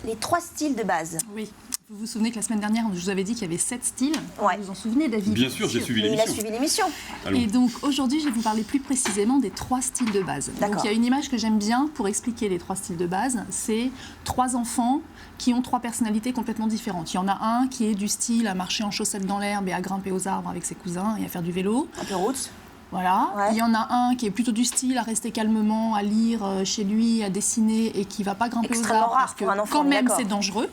Les 3 styles de base. Oui. Vous vous souvenez que la semaine dernière, je vous avais dit qu'il y avait 7 styles. Ouais. Vous vous en souvenez, David? Bien sûr, j'ai suivi Il a l'émission. suivi l'émission. Et donc aujourd'hui, je vais vous parler plus précisément des 3 styles de base. Donc il y a une image que j'aime bien pour expliquer les 3 styles de base. C'est 3 enfants qui ont 3 personnalités complètement différentes. Il y en a un qui est du style à marcher en chaussettes dans l'herbe et à grimper aux arbres avec ses cousins et à faire du vélo. Un peu roots. Voilà. Ouais. Il y en a un qui est plutôt du style à rester calmement, à lire chez lui, à dessiner et qui ne va pas grimper aux Extrêmement arbres rare parce que pour un enfant, quand même d'accord. c'est dangereux.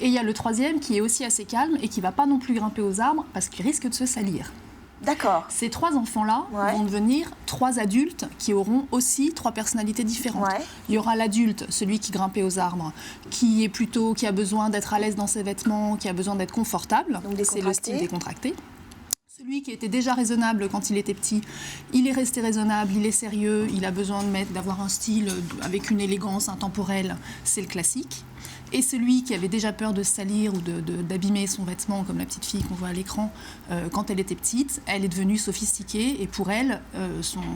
Et il y a le 3e qui est aussi assez calme et qui ne va pas non plus grimper aux arbres parce qu'il risque de se salir. D'accord. Ces 3 enfants-là vont devenir 3 adultes qui auront aussi 3 personnalités différentes. Ouais. Il y aura l'adulte, celui qui grimpait aux arbres, qui a besoin d'être à l'aise dans ses vêtements, qui a besoin d'être confortable. C'est le style décontracté. Celui qui était déjà raisonnable quand il était petit, il est resté raisonnable, il est sérieux, il a besoin d'avoir un style avec une élégance intemporelle, c'est le classique. Et celui qui avait déjà peur de se salir ou d'abîmer son vêtement, comme la petite fille qu'on voit à l'écran, quand elle était petite, elle est devenue sophistiquée et pour elle,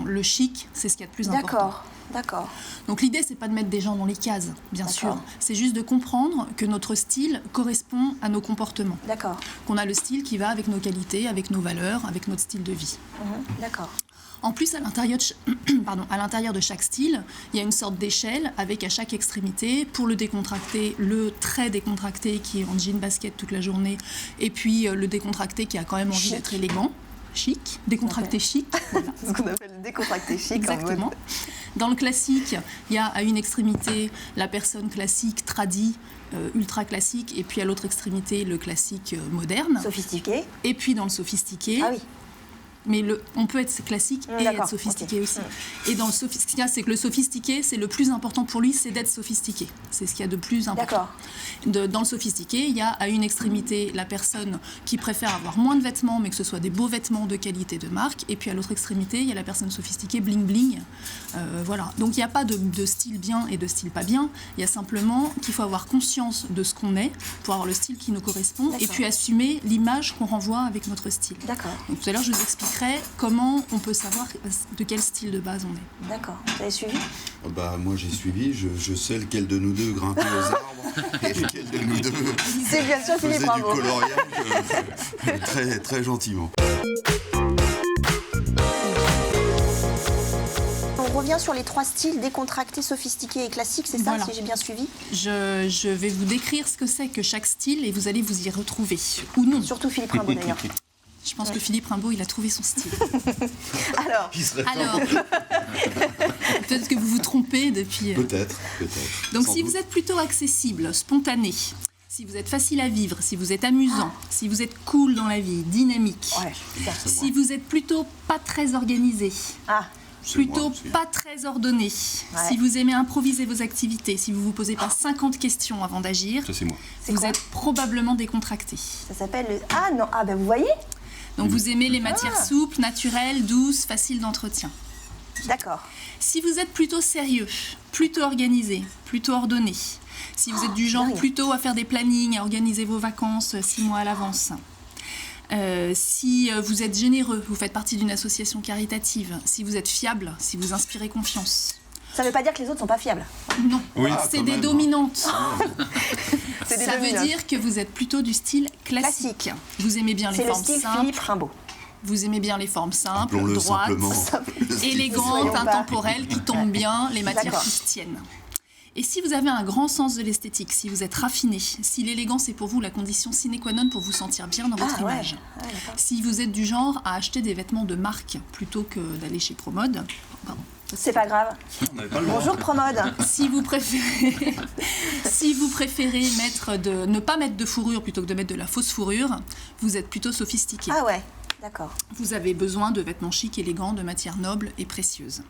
le chic, c'est ce qu'il y a de plus important. D'accord. Donc l'idée, c'est pas de mettre des gens dans les cases, bien sûr. C'est juste de comprendre que notre style correspond à nos comportements. D'accord. Qu'on a le style qui va avec nos qualités, avec nos valeurs, avec notre style de vie. D'accord. En plus, à l'intérieur de chaque style, il y a une sorte d'échelle avec à chaque extrémité, pour le décontracté, le très décontracté qui est en jean basket toute la journée, et puis le décontracté qui a quand même envie d'être élégant, chic, décontracté chic. Voilà. Ce qu'on appelle le décontracté chic. Exactement. Dans le classique, il y a à une extrémité la personne classique, tradie, ultra classique, et puis à l'autre extrémité le classique moderne. Sophistiqué. Et puis dans le sophistiqué. Ah oui. Mais on peut être classique et être sophistiqué aussi. Et dans le sophistiqué, c'est que le sophistiqué, c'est le plus important pour lui, c'est d'être sophistiqué. C'est ce qu'il y a de plus important. Dans le sophistiqué, il y a à une extrémité la personne qui préfère avoir moins de vêtements, mais que ce soit des beaux vêtements de qualité, de marque. Et puis à l'autre extrémité, il y a la personne sophistiquée, bling bling. Voilà. Donc il n'y a pas de style bien et de style pas bien. Il y a simplement qu'il faut avoir conscience de ce qu'on est pour avoir le style qui nous correspond et puis assumer l'image qu'on renvoie avec notre style. D'accord. Donc tout à l'heure, je vous expliquerai comment on peut savoir de quel style de base on est. D'accord. Vous avez suivi? Moi j'ai suivi, je sais lequel de nous deux grimpait aux arbres et lequel de nous deux C'est bien sûr Philippe faisait du Bravo. coloriage très, très gentiment. On revient sur les 3 styles, décontracté, sophistiqué et classique, c'est ça, si j'ai bien suivi? Je vais vous décrire ce que c'est que chaque style et vous allez vous y retrouver, ou non. Surtout Philippe Rimbaud d'ailleurs. Je pense que Philippe Rimbaud, il a trouvé son style. Alors, peut-être que vous vous trompez depuis... Peut-être. Donc si vous êtes plutôt accessible, spontané, si vous êtes facile à vivre, si vous êtes amusant, si vous êtes cool dans la vie, dynamique, si vous êtes plutôt pas très organisé, plutôt pas très ordonné, si vous aimez improviser vos activités, si vous vous posez pas 50 questions avant d'agir, Ça, c'est moi. vous êtes probablement décontracté. ça s'appelle le... Ah non, vous voyez? Donc vous aimez les matières souples, naturelles, douces, faciles d'entretien. D'accord. Si vous êtes plutôt sérieux, plutôt organisé, plutôt ordonné, si vous êtes du genre plutôt à faire des plannings, à organiser vos vacances 6 mois à l'avance, si vous êtes généreux, vous faites partie d'une association caritative, si vous êtes fiable, si vous inspirez confiance. Ça ne veut pas dire que les autres sont pas fiables. Non, c'est des dominantes. C'est des Ça veut dominantes. dire que vous êtes plutôt du style classique. Vous aimez bien les C'est le formes style simples. Philippe Rimbaud. Vous aimez bien les formes simples, Appelons-le droites, simplement. élégantes, Soyons pas. intemporelles, qui tombent bien, les matières D'accord. qui se tiennent. Et si vous avez un grand sens de l'esthétique, si vous êtes raffiné, si l'élégance est pour vous la condition sine qua non pour vous sentir bien dans votre image, si vous êtes du genre à acheter des vêtements de marque plutôt que d'aller chez Promode, C'est pas grave. Bonjour Promode. si vous préférez ne pas mettre de fourrure plutôt que de mettre de la fausse fourrure, vous êtes plutôt sophistiqué. Ah ouais, d'accord. Vous avez besoin de vêtements chics, élégants, de matières nobles et précieuses.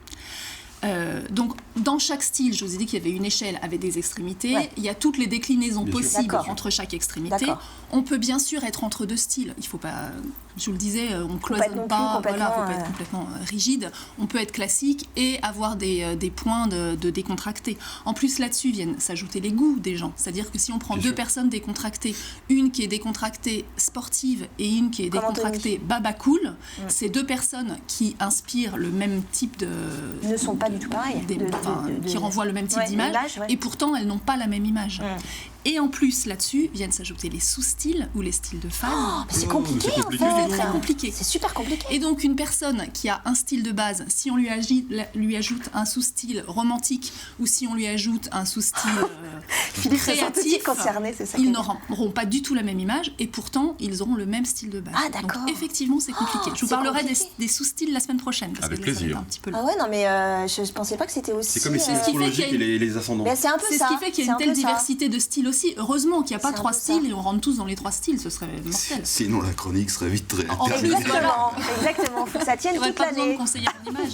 Donc, dans chaque style, je vous ai dit qu'il y avait une échelle avec des extrémités. Il y a toutes les déclinaisons possibles entre chaque extrémité. On peut bien sûr être entre deux styles. Il ne faut pas je vous le disais, on ne cloisonne pas, voilà, faut pas être complètement rigide. On peut être classique et avoir des points de décontracté. En plus, là-dessus viennent s'ajouter les goûts des gens. C'est-à-dire que si on prend deux personnes décontractées, une qui est décontractée sportive et une qui est décontractée baba cool, ces deux personnes qui inspirent le même type de... ne sont pas du tout pareilles. Qui renvoient le même type d'image, et pourtant elles n'ont pas la même image. Et en plus, là-dessus, viennent s'ajouter les sous-styles ou les styles de femmes. Oh, c'est compliqué, en fait. C'est très compliqué. C'est super compliqué. Et donc, une personne qui a un style de base, si on lui ajoute un sous-style romantique ou si on lui ajoute un sous-style créatif, ils n'auront pas du tout la même image et pourtant, ils auront le même style de base. Ah, d'accord. Donc, effectivement, c'est compliqué. Je vous parlerai des sous-styles la semaine prochaine. Parce Avec que plaisir. Un petit peu ah ouais, non, mais je ne pensais pas que c'était aussi... C'est comme les signes astrologiques et les ascendants. C'est un peu ça. C'est ce qui fait qu'il y a une telle diversité de styles aussi. Heureusement qu'il n'y a pas 3 styles et on rentre tous dans les 3 styles, ce serait mortel. Sinon, la chronique serait vite très Exactement, il faut que ça tienne toute l'année. Pas besoin de conseiller en image.